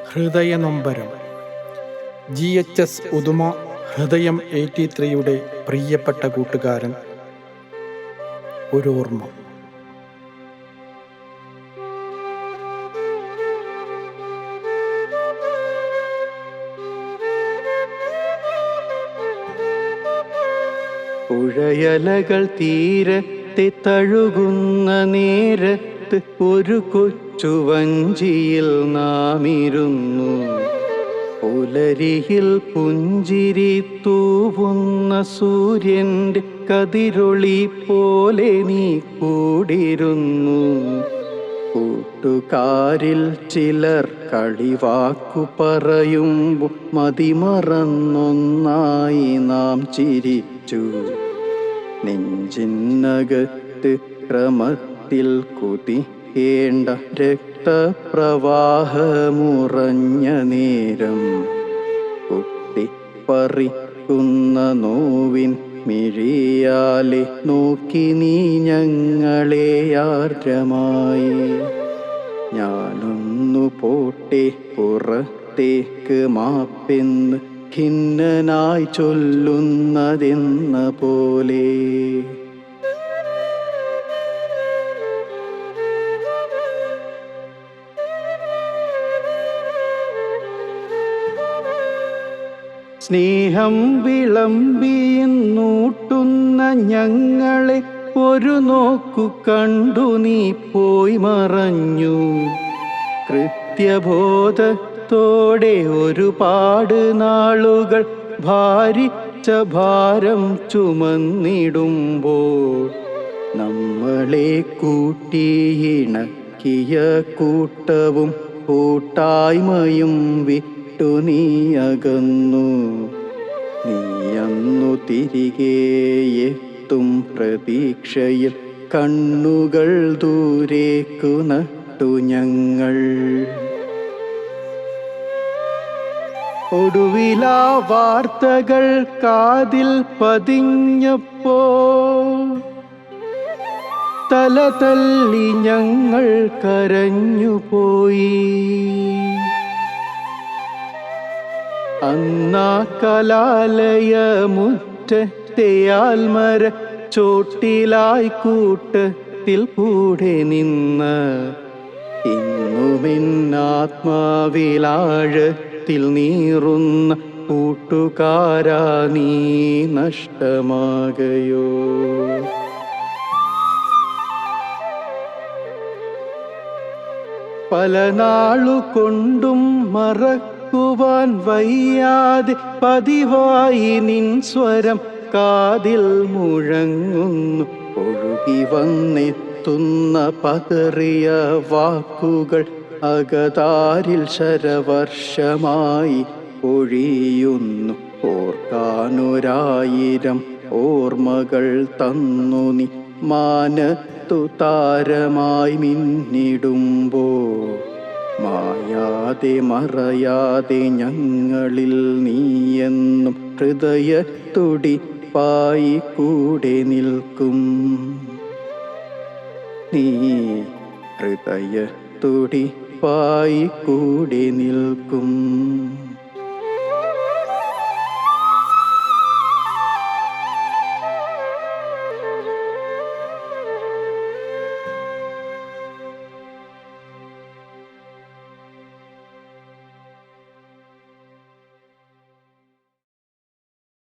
ഹൃദയനൊമ്പരം. GHS Uduma ഹൃദയം 83യുടെ പ്രിയപ്പെട്ട കൂട്ടുകാരൻ. ഒരോർമ്മ. പുഴയലകൾ തീരത്തെ തഴുകുന്ന നേരത്ത് ഒരു കൊച്ചു വഞ്ചിയിൽ നാമിരുന്നു. പുലരിയിൽ പുഞ്ചിരി തൂവുന്ന സൂര്യൻ്റെ കതിരൊളി പോലെ നീ കൂടിരുന്നു. കൂട്ടുകാരിൽ ചിലർ കളിവാക്കു പറയുമ്പോൾ മതിമറന്നൊന്നായി നാം ചിരിച്ചു. നെഞ്ചിനകത്ത് ക്രമത്തിൽ കുതിക്കേണ്ട രക്തപ്രവാഹമുറഞ്ഞ നേരം കുത്തിപ്പറിക്കുന്ന നോവിൻ മിഴിയാലെ നോക്കി നീ ഞങ്ങളെ ആർദ്രമായി. ഞാനൊന്നു പോട്ടെ പുറത്തേക്ക് മാപ്പെന്ന് ഖിന്നനായി ചൊല്ലുന്നതെന്ന പോലെ. സ്നേഹം വിളമ്പിയെന്നൂട്ടുന്ന ഞങ്ങളെ ഒരു നോക്കു കണ്ടു നീ പോയി മറഞ്ഞു. കൃത്യബോധത്തോടെ ഒരുപാട് നാളുകൾ ഭാരിച്ച ഭാരം ചുമന്നിടുമ്പോൾ നമ്മളെ കൂട്ടിയിണക്കിയ കൂട്ടവും കൂട്ടായ്മയും വിട്ടു നീ അകന്നു. നീയന്നു തിരികെ എത്തും പ്രതീക്ഷയിൽ കണ്ണുകൾ ദൂരേക്കു നട്ടു ഞങ്ങൾ. ഒടുവിലാ വാർത്തകൾ കാതിൽ പതിഞ്ഞപ്പോൾ തല തല്ലി ഞങ്ങൾ കരഞ്ഞുപോയി. അന്നാ കലാലയ മുറ്റത്തെ ആൽമര ചോട്ടിലായി കൂട്ടത്തിൽ കൂടെ നിന്ന് ഇന്നുമെന്നാത്മാവിലാഴത്തിൽ നീറുന്ന കൂട്ടുകാരാ നീ നഷ്ടമാകയോ. പല നാളുകൊണ്ടും മറക്കുവാൻ വയ്യാതെ പതിവായി നിൻ സ്വരം കാതിൽ മുഴങ്ങുന്നു. ഒഴുകി വന്നെത്തുന്ന പതറിയ വാക്കുകൾ അകതാരിൽ ശരവർഷമായി ഒഴിയുന്നു. ഓർക്കാനൊരായിരം ഓർമ്മകൾ തന്നു നീ മാനത്തു താരമായി മിന്നിടുമ്പോൾ. മായാതെ മറയാതെ ഞങ്ങളിൽ നീയെന്നും ഹൃദയത്തുടിപ്പായി കൂടെ നിൽക്കും. നീ ഹൃദയത്തുടിപ്പായി കൂടെ നിൽക്കും.